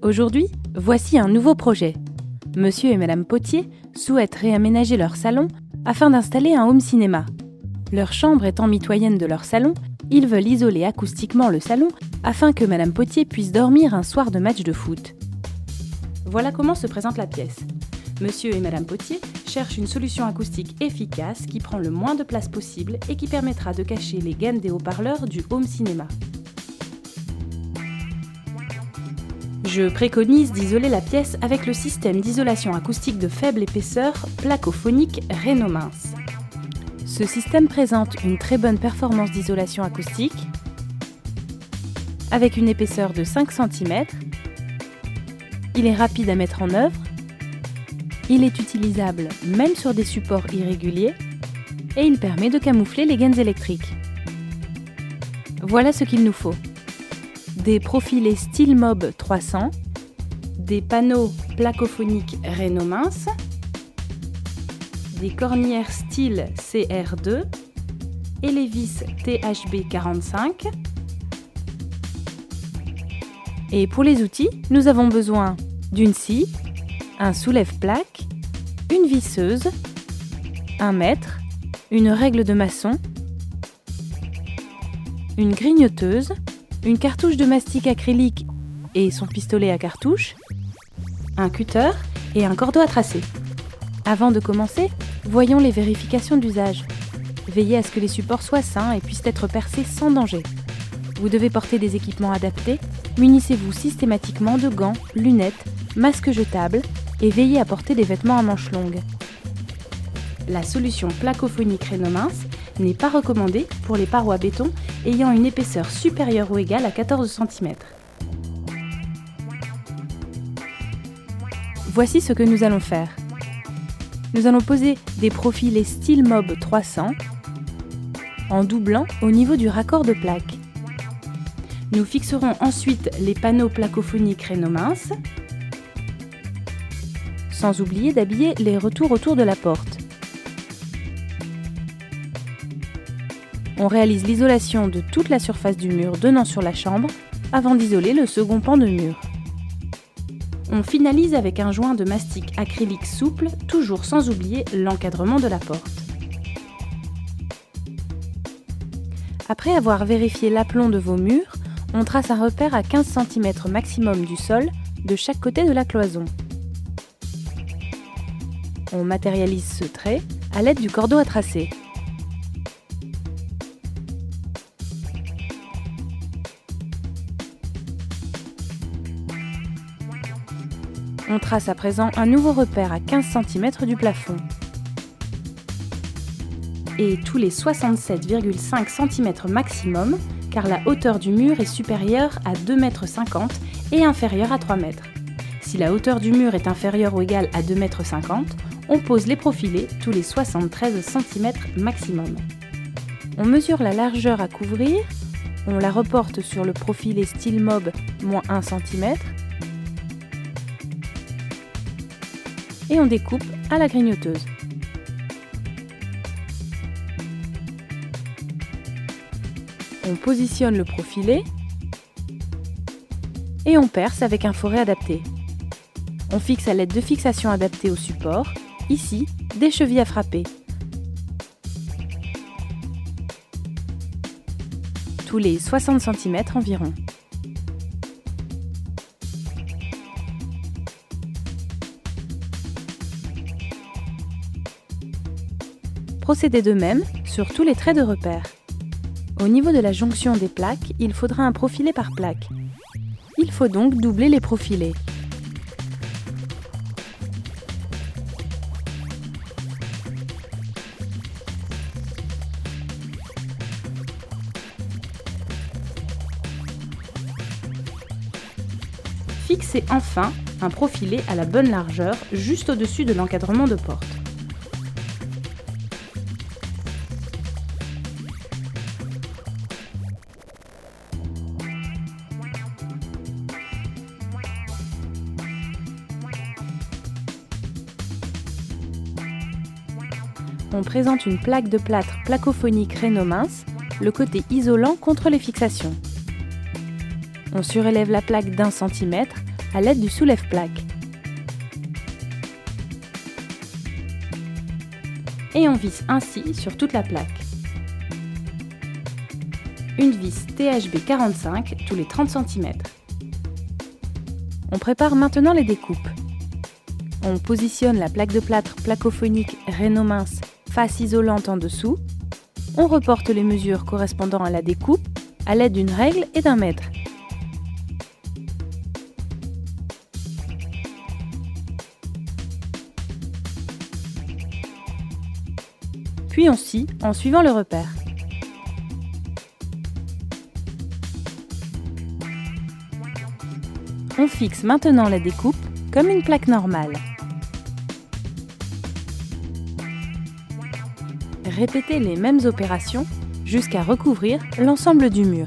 Aujourd'hui, voici un nouveau projet. Monsieur et Madame Potier souhaitent réaménager leur salon afin d'installer un home cinéma. Leur chambre étant mitoyenne de leur salon, ils veulent isoler acoustiquement le salon afin que Madame Potier puisse dormir un soir de match de foot. Voilà comment se présente la pièce. Monsieur et Madame Potier cherchent une solution acoustique efficace qui prend le moins de place possible et qui permettra de cacher les gaines des haut-parleurs du home cinéma. Je préconise d'isoler la pièce avec le système d'isolation acoustique de faible épaisseur placophonique Renault-Mince. Ce système présente une très bonne performance d'isolation acoustique avec une épaisseur de 5 cm. Il est rapide à mettre en œuvre. Il est utilisable même sur des supports irréguliers et il permet de camoufler les gaines électriques. Voilà ce qu'il nous faut. Des profilés SteelMob 300, des panneaux placophoniques Renault-Mince, des cornières style CR2 et les vis THB 45. Et pour les outils, nous avons besoin d'une scie, un soulève-plaque, une visseuse, un mètre, une règle de maçon, une grignoteuse, une cartouche de mastic acrylique et son pistolet à cartouche, un cutter et un cordeau à tracer. Avant de commencer, voyons les vérifications d'usage. Veillez à ce que les supports soient sains et puissent être percés sans danger. Vous devez porter des équipements adaptés, munissez-vous systématiquement de gants, lunettes, masques jetables et veillez à porter des vêtements à manches longues. La solution placophonique Renault-Mince n'est pas recommandée pour les parois béton ayant une épaisseur supérieure ou égale à 14 cm. Voici ce que nous allons faire. Nous allons poser des profilés SteelMob 300 en doublant au niveau du raccord de plaque. Nous fixerons ensuite les panneaux placophoniques Renault-Mince, sans oublier d'habiller les retours autour de la porte. On réalise l'isolation de toute la surface du mur donnant sur la chambre avant d'isoler le second pan de mur. On finalise avec un joint de mastic acrylique souple, toujours sans oublier l'encadrement de la porte. Après avoir vérifié l'aplomb de vos murs, on trace un repère à 15 cm maximum du sol de chaque côté de la cloison. On matérialise ce trait à l'aide du cordeau à tracer. On trace à présent un nouveau repère à 15 cm du plafond. Et tous les 67,5 cm maximum, car la hauteur du mur est supérieure à 2,50 m et inférieure à 3 m. Si la hauteur du mur est inférieure ou égale à 2,50 m, on pose les profilés tous les 73 cm maximum. On mesure la largeur à couvrir, on la reporte sur le profilé SteelMob -1 cm et on découpe à la grignoteuse. On positionne le profilé et on perce avec un foret adapté. On fixe à l'aide de fixations adaptées au support, ici des chevilles à frapper. Tous les 60 cm environ. Procédez de même sur tous les traits de repère. Au niveau de la jonction des plaques, il faudra un profilé par plaque. Il faut donc doubler les profilés. Fixez enfin un profilé à la bonne largeur, juste au-dessus de l'encadrement de porte. On présente une plaque de plâtre placophonique Renault-Mince, le côté isolant contre les fixations. On surélève la plaque d'1 cm à l'aide du soulève-plaque. Et on visse ainsi sur toute la plaque. Une vis THB 45 tous les 30 cm. On prépare maintenant les découpes. On positionne la plaque de plâtre placophonique Rhéno mince face isolante en dessous. On reporte les mesures correspondant à la découpe à l'aide d'une règle et d'un mètre. Puis on scie en suivant le repère. On fixe maintenant la découpe comme une plaque normale. Répétez les mêmes opérations jusqu'à recouvrir l'ensemble du mur.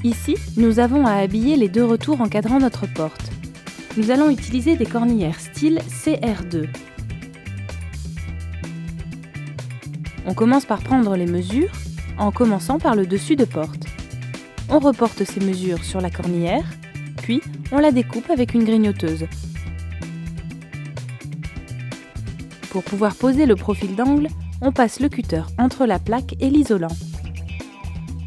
Ici, nous avons à habiller les deux retours encadrant notre porte. Nous allons utiliser des cornillères style CR2. On commence par prendre les mesures en commençant par le dessus de porte. On reporte ces mesures sur la cornillère, puis on la découpe avec une grignoteuse. Pour pouvoir poser le profil d'angle, on passe le cutter entre la plaque et l'isolant.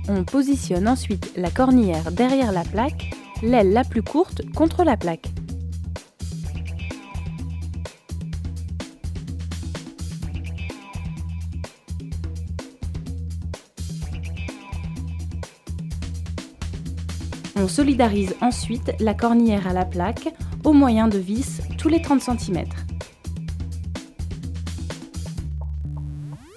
On positionne ensuite la cornillère derrière la plaque, l'aile la plus courte contre la plaque. On solidarise ensuite la cornillère à la plaque au moyen de vis tous les 30 cm.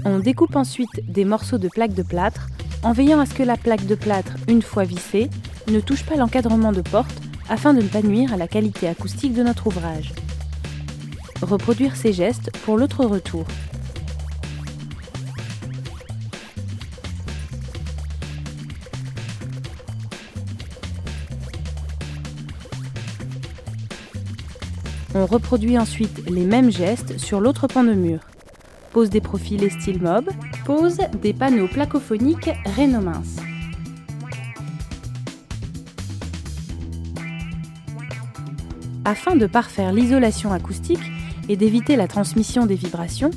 On découpe ensuite des morceaux de plaque de plâtre en veillant à ce que la plaque de plâtre, une fois vissée, ne touche pas l'encadrement de porte afin de ne pas nuire à la qualité acoustique de notre ouvrage. Reproduire ces gestes pour l'autre retour. On reproduit ensuite les mêmes gestes sur l'autre pan de mur. Pose des profils et style mob, pose des panneaux placophoniques Rhéno mince. Afin de parfaire l'isolation acoustique et d'éviter la transmission des vibrations,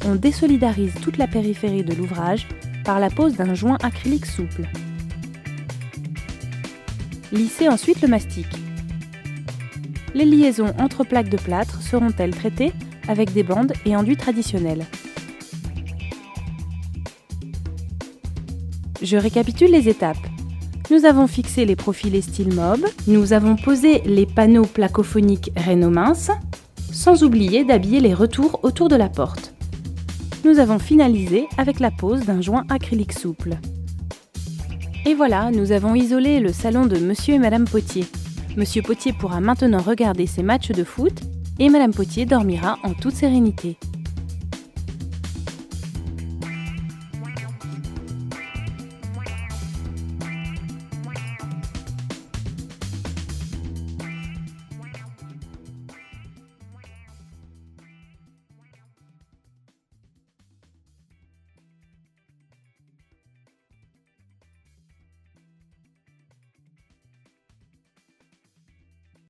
on désolidarise toute la périphérie de l'ouvrage par la pose d'un joint acrylique souple. Lissez ensuite le mastic. Les liaisons entre plaques de plâtre seront-elles traitées avec des bandes et enduits traditionnels. Je récapitule les étapes. Nous avons fixé les profilés style mob, nous avons posé les panneaux placophoniques Rhéno mince, sans oublier d'habiller les retours autour de la porte. Nous avons finalisé avec la pose d'un joint acrylique souple. Et voilà, nous avons isolé le salon de Monsieur et Madame Potier. Monsieur Potier pourra maintenant regarder ses matchs de foot et Madame Potier dormira en toute sérénité.